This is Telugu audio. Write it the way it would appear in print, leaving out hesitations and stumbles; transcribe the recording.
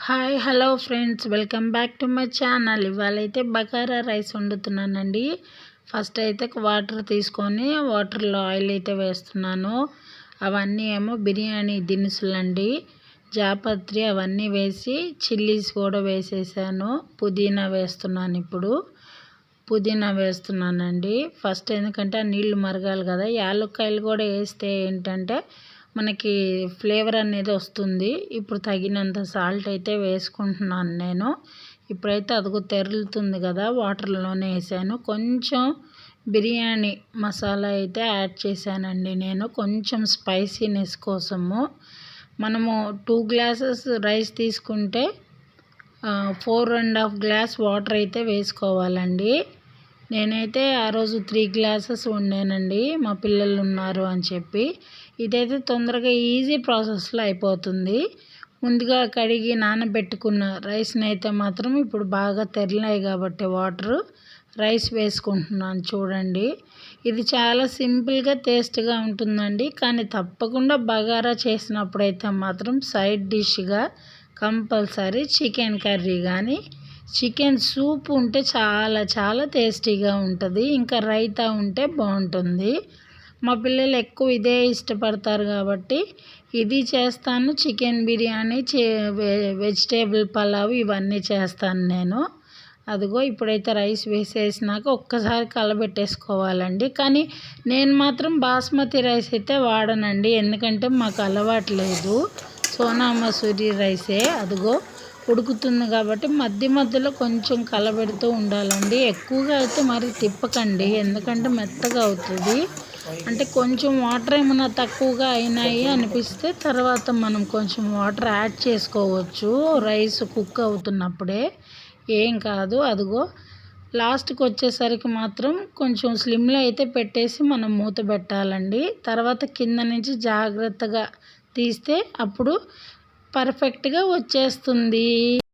Hi hello friends, welcome back to my channel. ఇవాళైతే బగారా రైస్ వండుతున్నానండి. ఫస్ట్ అయితే వాటర్ తీసుకొని వాటర్లో ఆయిల్ అయితే వేస్తున్నాను. అవన్నీ ఏమో బిర్యానీ దినుసులండి, జాపత్రి అవన్నీ వేసి చిల్లీస్ కూడా వేసేసాను. పుదీనా వేస్తున్నాను. ఇప్పుడు పుదీనా వేస్తున్నానండి ఫస్ట్, ఎందుకంటే ఆ నీళ్లు మరగాలి కదా. యాలక్కాయలు కూడా వేస్తే ఏంటంటే మనకి ఫ్లేవర్ అనేది వస్తుంది. ఇప్పుడు తగినంత సాల్ట్ అయితే వేసుకుంటున్నాను నేను. ఇప్పుడైతే అదిగో తెరులుతుంది కదా, వాటర్లోనే వేసాను. కొంచెం బిర్యానీ మసాలా అయితే యాడ్ చేశానండి నేను, కొంచెం స్పైసీనెస్ కోసము. మనము 2 గ్లాసెస్ రైస్ తీసుకుంటే 4.5 గ్లాస్ వాటర్ అయితే వేసుకోవాలండి. నేనైతే ఆ రోజు 3 గ్లాసెస్ వండానండి, మా పిల్లలు ఉన్నారు అని చెప్పి. ఇదైతే తొందరగా ఈజీ ప్రాసెస్లో అయిపోతుంది. ముందుగా కడిగి నానబెట్టుకున్న రైస్ని అయితే మాత్రం ఇప్పుడు బాగా తెరిలాయి కాబట్టి వాటర్ రైస్ వేసుకుంటున్నాను. చూడండి, ఇది చాలా సింపుల్గా టేస్ట్గా ఉంటుందండి. కానీ తప్పకుండా బగారా చేసినప్పుడైతే మాత్రం సైడ్ డిష్గా కంపల్సరీ చికెన్ కర్రీ కానీ చికెన్ సూప్ ఉంటే చాలా చాలా టేస్టీగా ఉంటుంది. ఇంకా రైతా ఉంటే బాగుంటుంది. మా పిల్లలు ఎక్కువ ఇదే ఇష్టపడతారు కాబట్టి ఇది చేస్తాను. చికెన్ బిర్యానీ, వెజిటేబుల్ పలావ్ ఇవన్నీ చేస్తాను నేను. అదిగో ఇప్పుడైతే రైస్ వేసేసినాక ఒక్కసారి కలబెట్టేసుకోవాలండి. కానీ నేను మాత్రం బాస్మతి రైస్ అయితే వాడనండి, ఎందుకంటే మాకు అలవాటు లేదు. సోనా మసూరి రైసే. అదిగో ఉడుకుతుంది కాబట్టి మధ్య మధ్యలో కొంచెం కలబెడుతూ ఉండాలండి. ఎక్కువగా అయితే మరి తిప్పకండి, ఎందుకంటే మెత్తగా అవుతుంది. అంటే కొంచెం వాటర్ ఏమైనా తక్కువగా అయినాయి అనిపిస్తే తర్వాత మనం కొంచెం వాటర్ యాడ్ చేసుకోవచ్చు రైస్ కుక్ అవుతున్నప్పుడే, ఏం కాదు. అదిగో లాస్ట్కి వచ్చేసరికి మాత్రం కొంచెం స్లిమ్లో అయితే పెట్టేసి మనం మూత పెట్టాలండి. తర్వాత కింద నుంచి జాగ్రత్తగా తీస్తే అప్పుడు పర్ఫెక్ట్గా వచ్చేస్తుంది.